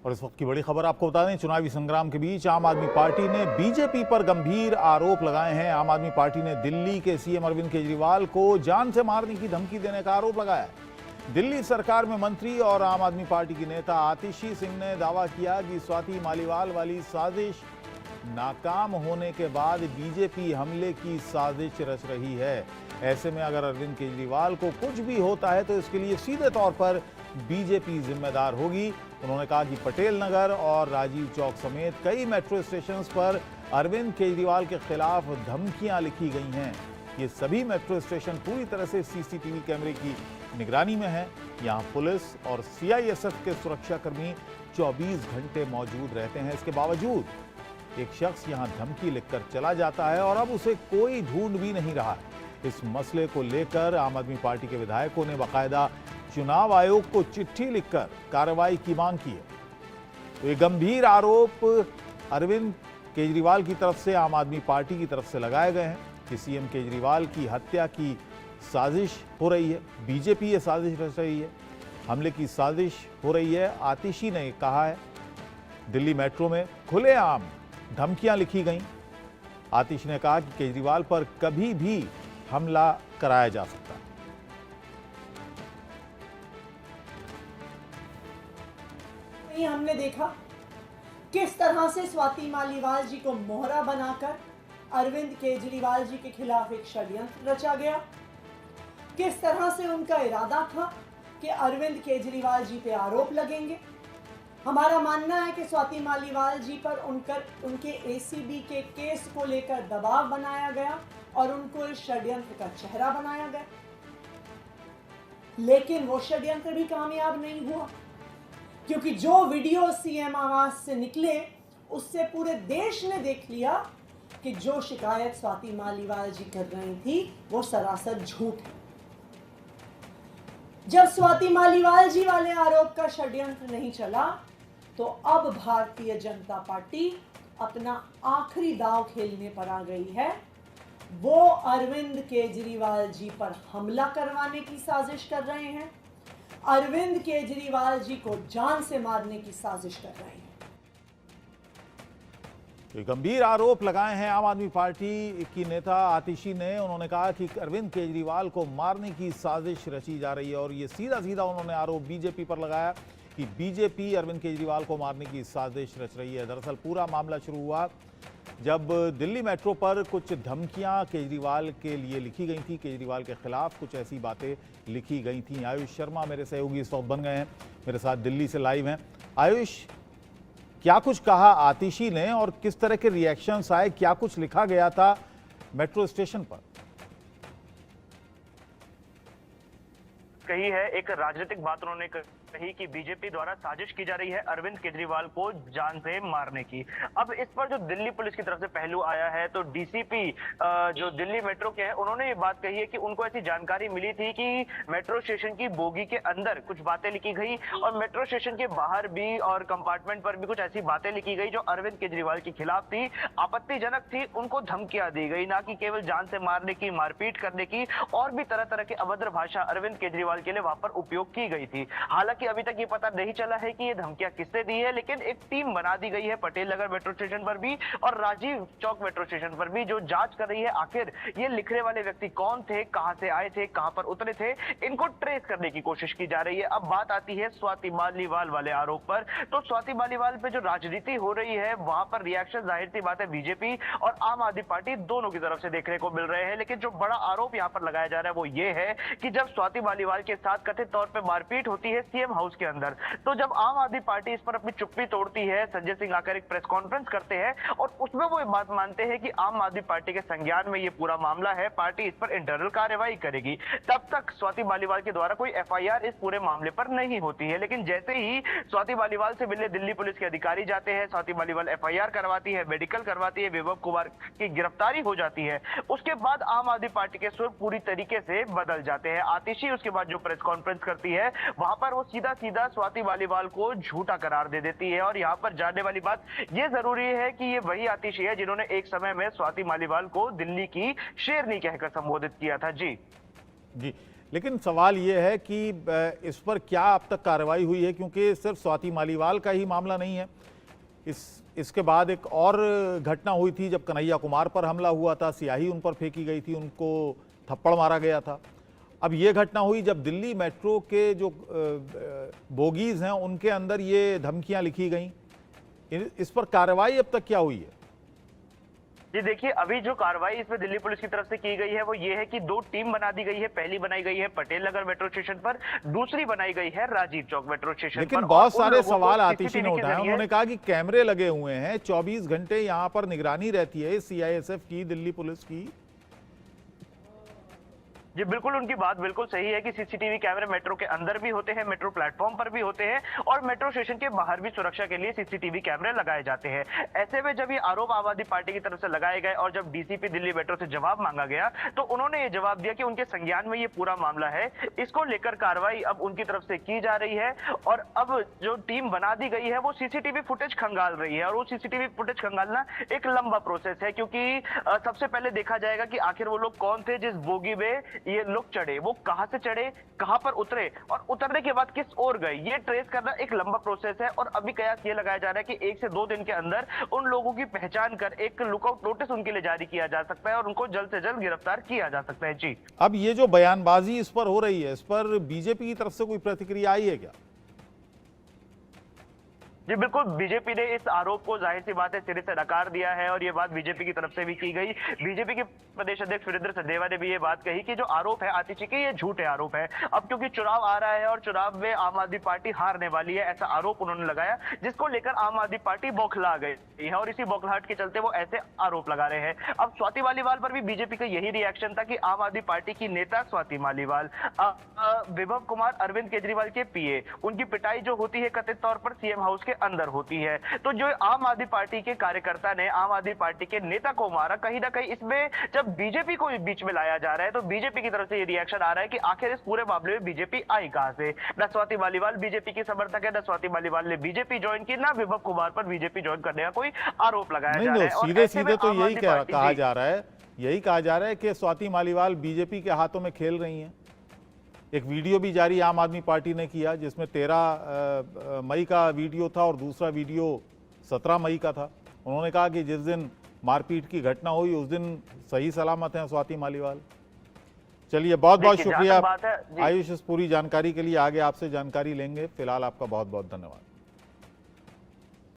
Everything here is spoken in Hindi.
और इस वक्त की बड़ी खबर आपको बता दें, चुनावी संग्राम के बीच आम आदमी पार्टी ने बीजेपी पर गंभीर आरोप लगाए हैं। आम आदमी पार्टी ने दिल्ली के सीएम अरविंद केजरीवाल को जान से मारने की धमकी देने का आरोप लगाया है। दिल्ली सरकार में मंत्री और आम आदमी पार्टी की नेता आतिशी सिंह ने दावा किया कि स्वाति मालीवाल वाली साजिश नाकाम होने के बाद बीजेपी हमले की साजिश रच रही है। ऐसे में अगर अरविंद केजरीवाल को कुछ भी होता है तो इसके लिए सीधे तौर पर बीजेपी जिम्मेदार होगी। उन्होंने कहा कि पटेल नगर और राजीव चौक समेत कई मेट्रो स्टेशन पर अरविंद केजरीवाल के खिलाफ धमकियां लिखी गई हैं। ये सभी मेट्रो स्टेशन पूरी तरह से सीसीटीवी कैमरे की निगरानी में है। यहाँ पुलिस और सीआईएसएफ के सुरक्षाकर्मी 24 घंटे मौजूद रहते हैं। इसके बावजूद एक शख्स यहाँ धमकी लिखकर चला जाता है और अब उसे कोई ढूंढ भी नहीं रहा। इस मसले को लेकर आम आदमी पार्टी के विधायकों ने बाकायदा चुनाव आयोग को चिट्ठी लिखकर कार्रवाई की मांग की है। तो ये गंभीर आरोप अरविंद केजरीवाल की तरफ से आम आदमी पार्टी की तरफ से लगाए गए हैं कि सीएम केजरीवाल की हत्या की साजिश हो रही है, बीजेपी ये साजिश रच रही है, हमले की साजिश हो रही है। आतिशी ने कहा है दिल्ली मेट्रो में खुलेआम धमकियां लिखी गई। आतिश ने कहा कि केजरीवाल पर कभी भी हमला कराया जा सकता है। हमने देखा किस तरह से स्वाति मालीवाल जी को मोहरा बनाकर अरविंद केजरीवाल जी के खिलाफ एक षड्यंत्र रचा गया। किस तरह से उनका इरादा था कि अरविंद केजरीवाल जी पे आरोप लगेंगे। हमारा मानना है कि स्वाति मालीवाल जी पर उनके एसीबी के केस को लेकर दबाव बनाया गया और उनको इस षड्यंत्र का चेहरा बनाया गया, लेकिन वो षड्यंत्र भी कामयाब नहीं हुआ, क्योंकि जो वीडियो सीएम आवास से निकले उससे पूरे देश ने देख लिया कि जो शिकायत स्वाति मालीवाल जी कर रही थी वो सरासर झूठ है। जब स्वाति मालीवाल जी वाले आरोप का षड्यंत्र नहीं चला तो अब भारतीय जनता पार्टी अपना आखिरी दांव खेलने पर आ गई है। वो अरविंद केजरीवाल जी पर हमला करवाने की साजिश कर रहे हैं, अरविंद केजरीवाल जी को जान से मारने की साजिश कर रहे हैं। गंभीर आरोप लगाए हैं आम आदमी पार्टी की नेता आतिशी ने। उन्होंने कहा कि अरविंद केजरीवाल को मारने की साजिश रची जा रही है और ये सीधा सीधा उन्होंने आरोप बीजेपी पर लगाया कि बीजेपी अरविंद केजरीवाल को मारने की साजिश रच रही है। दरअसल पूरा मामला शुरू हुआ जब दिल्ली मेट्रो पर कुछ धमकियां केजरीवाल के लिए लिखी गई थी, केजरीवाल के खिलाफ कुछ ऐसी बातें लिखी गई थी। आयुष शर्मा मेरे सहयोगी इस वक्त बन गए हैं, मेरे साथ दिल्ली से लाइव हैं। आयुष, क्या कुछ कहा आतिशी ने और किस तरह के रिएक्शंस आए, क्या कुछ लिखा गया था मेट्रो स्टेशन पर? कही है एक राजनीतिक बात उन्होंने कही कि बीजेपी द्वारा साजिश की जा रही है अरविंद केजरीवाल को जान से मारने की। अब इस पर जो दिल्ली पुलिस की तरफ से पहलू आया है तो डीसीपी जो दिल्ली मेट्रो के हैं उन्होंने ये बात कही है कि उनको ऐसी जानकारी मिली थी कि मेट्रो स्टेशन की बोगी के अंदर कुछ बातें लिखी गई और मेट्रो स्टेशन के बाहर भी और कंपार्टमेंट पर भी कुछ ऐसी बातें लिखी गई जो अरविंद केजरीवाल के खिलाफ थी, आपत्तिजनक थी। उनको धमकियां दी गई, ना कि केवल जान से मारने की, मारपीट करने की और भी तरह तरह की अभद्र भाषा अरविंद केजरीवाल के लिए वहां पर उपयोग की गई थी। हालांकि अभी तक ये पता नहीं चला है कि ये धमकियां किसने दी है, लेकिन एक टीम बना दी गई है पटेल नगर मेट्रो स्टेशन पर भी और राजीव चौक मेट्रो स्टेशन पर भी, जो जांच कर रही है आखिर ये लिखने वाले व्यक्ति कौन थे, कहां से आए थे, कहां पर उतरे थे, इनको ट्रेस करने की कोशिश की जा रही है। अब बात आती है स्वाति मालीवाल वाले आरोप पर। तो स्वाति मालीवाल पे जो राजनीति हो रही है वहां पर रिएक्शन जाहिर सी बात है बीजेपी और आम आदमी पार्टी दोनों की तरफ से देखने को मिल रहे हैं। लेकिन जो बड़ा आरोप यहां पर लगाया जा रहा है वो ये है कि जब स्वाति मालीवाल के साथ कथित तौर पर मारपीट होती है सीएम हाउस के अंदर, तो जब आम आदमी पार्टी इस पर अपनी चुप्पी तोड़ती है, संजय सिंह आकर एक प्रेस कॉन्फ्रेंस करते हैं और उसमें वो ये बात मानते हैं कि आम आदमी पार्टी के संज्ञान में ये पूरा मामला है, पार्टी इस पर इंटरनल कार्रवाई करेगी। तब तक स्वाति मालीवाल के द्वारा कोई एफआईआर इस पूरे मामले पर नहीं होती है। लेकिन जैसे ही स्वाति मालीवाल से मिलने दिल्ली पुलिस के अधिकारी जाते हैं, स्वाति मालीवाल एफआईआर करवाती है, मेडिकल करवाती है, विभव कुमार की गिरफ्तारी हो जाती है। उसके बाद आम आदमी पार्टी के सुर पूरी तरीके से बदल जाते हैं। आतिशी उसके बाद जो प्रेस कॉन्फ्रेंस करती है वहां पर वो सीधा सीधा स्वाति मालीवाल को झूठा करार दे देती है। और यहाँ पर जानने वाली बात ये जरूरी है कि ये वही आतिशी है जिन्होंने एक समय में स्वाति मालीवाल को दिल्ली की शेरनी कहकर संबोधित किया था। जी जी, लेकिन सवाल ये है कि इस पर क्या अब तक कार्रवाई हुई है, क्योंकि सिर्फ स्वाति मालीवाल का ही मामला नहीं है। इसके बाद एक और घटना हुई थी जब कन्हैया कुमार पर हमला हुआ था, स्याही उन पर फेंकी गई थी, उनको थप्पड़ मारा गया था। अब ये घटना हुई जब दिल्ली मेट्रो के जो बोगीज हैं उनके अंदर ये धमकियां लिखी गई। इस पर कार्रवाई अब तक क्या हुई है? जी देखिए, अभी जो कार्रवाई इसमें दिल्ली पुलिस की तरफ से की गई है वो ये है कि 2 टीम बना दी गई है। पहली बनाई गई है पटेल नगर मेट्रो स्टेशन पर, दूसरी बनाई गई है राजीव चौक मेट्रो स्टेशन पर। लेकिन बहुत सारे सवाल आतिशी ने उठाए। उन्होंने कहा कि कैमरे लगे हुए हैं, 24 घंटे यहाँ पर निगरानी रहती है सीआईएसएफ की, दिल्ली पुलिस की। जी बिल्कुल, उनकी बात बिल्कुल सही है कि सीसीटीवी कैमरे मेट्रो के अंदर भी होते हैं, मेट्रो प्लेटफॉर्म पर भी होते हैं और मेट्रो स्टेशन के बाहर भी सुरक्षा के लिए सीसीटीवी कैमरे लगाए जाते हैं। ऐसे में जब ये आरोप आम आदमी पार्टी की तरफ से लगाए गए और जब डीसीपी दिल्ली मेट्रो से जवाब मांगा गया तो उन्होंने ये जवाब दिया कि उनके संज्ञान में ये पूरा मामला है। इसको लेकर कार्रवाई अब उनकी तरफ से की जा रही है और अब जो टीम बना दी गई है वो सीसीटीवी फुटेज खंगाल रही है। और वो सीसीटीवी फुटेज खंगालना एक लंबा प्रोसेस है, क्योंकि सबसे पहले देखा जाएगा कि आखिर वो लोग कौन थे जिस बोगी में ये लोग चढ़े, वो कहां से चढ़े, कहां पर उतरे और उतरने के बाद किस ओर गए। ये ट्रेस करना एक लंबा प्रोसेस है और अभी कयास ये लगाया जा रहा है कि 1 से 2 दिन के अंदर उन लोगों की पहचान कर एक लुकआउट नोटिस उनके लिए जारी किया जा सकता है और उनको जल्द से जल्द गिरफ्तार किया जा सकता है। जी, अब ये जो बयानबाजी इस पर हो रही है, इस पर बीजेपी की तरफ से कोई प्रतिक्रिया आई है क्या? जी बिल्कुल, बीजेपी ने इस आरोप को जाहिर सी बात है सिरे से नकार दिया है और ये बात बीजेपी की तरफ से भी की गई। बीजेपी के प्रदेश अध्यक्ष वीरेंद्र सचदेवा ने भी ये बात कही कि जो आरोप है आतिशी के, ये झूठे आरोप है। अब क्योंकि चुनाव आ रहा है और चुनाव में आम आदमी पार्टी हारने वाली है, ऐसा आरोप उन्होंने लगाया, जिसको लेकर आम आदमी पार्टी बौखला गई है और इसी बौखलाहट के चलते वो ऐसे आरोप लगा रहे हैं। अब स्वाति मालीवाल पर भी बीजेपी का यही रिएक्शन था कि आम आदमी पार्टी की नेता स्वाति मालीवाल विभव कुमार अरविंद केजरीवाल के पीए, उनकी पिटाई जो होती है कथित तौर पर सीएम हाउस के अंदर होती है। तो जो आम आदमी पार्टी के कार्यकर्ता ने आम आदमी पार्टी के नेता को मारा, कहीं ना कहीं इसमें जब बीजेपी को बीच में लाया जा रहा है तो बीजेपी की तरफ से ये रिएक्शन आ रहा है कि आखिर इस पूरे मामले में बीजेपी आई कहां से। न स्वाति मालीवाल बीजेपी की समर्थक है, न स्वाति मालीवाल ने बीजेपी ज्वाइन की, न विभव कुमार पर बीजेपी ज्वाइन करने का कोई आरोप लगाया जा रहा है। सीधे सीधे तो यही कहा जा रहा है, यही कहा जा रहा है कि स्वाति मालीवाल बीजेपी के हाथों में खेल रही हैं। एक वीडियो भी जारी आम आदमी पार्टी ने किया जिसमें 13 मई का वीडियो था और दूसरा वीडियो 17 मई का था। उन्होंने कहा कि जिस दिन मारपीट की घटना हुई उस दिन सही सलामत हैं स्वाति मालीवाल। चलिए, बहुत बहुत शुक्रिया आयुष, इस पूरी जानकारी के लिए। आगे आपसे जानकारी लेंगे। फिलहाल आपका बहुत बहुत धन्यवाद।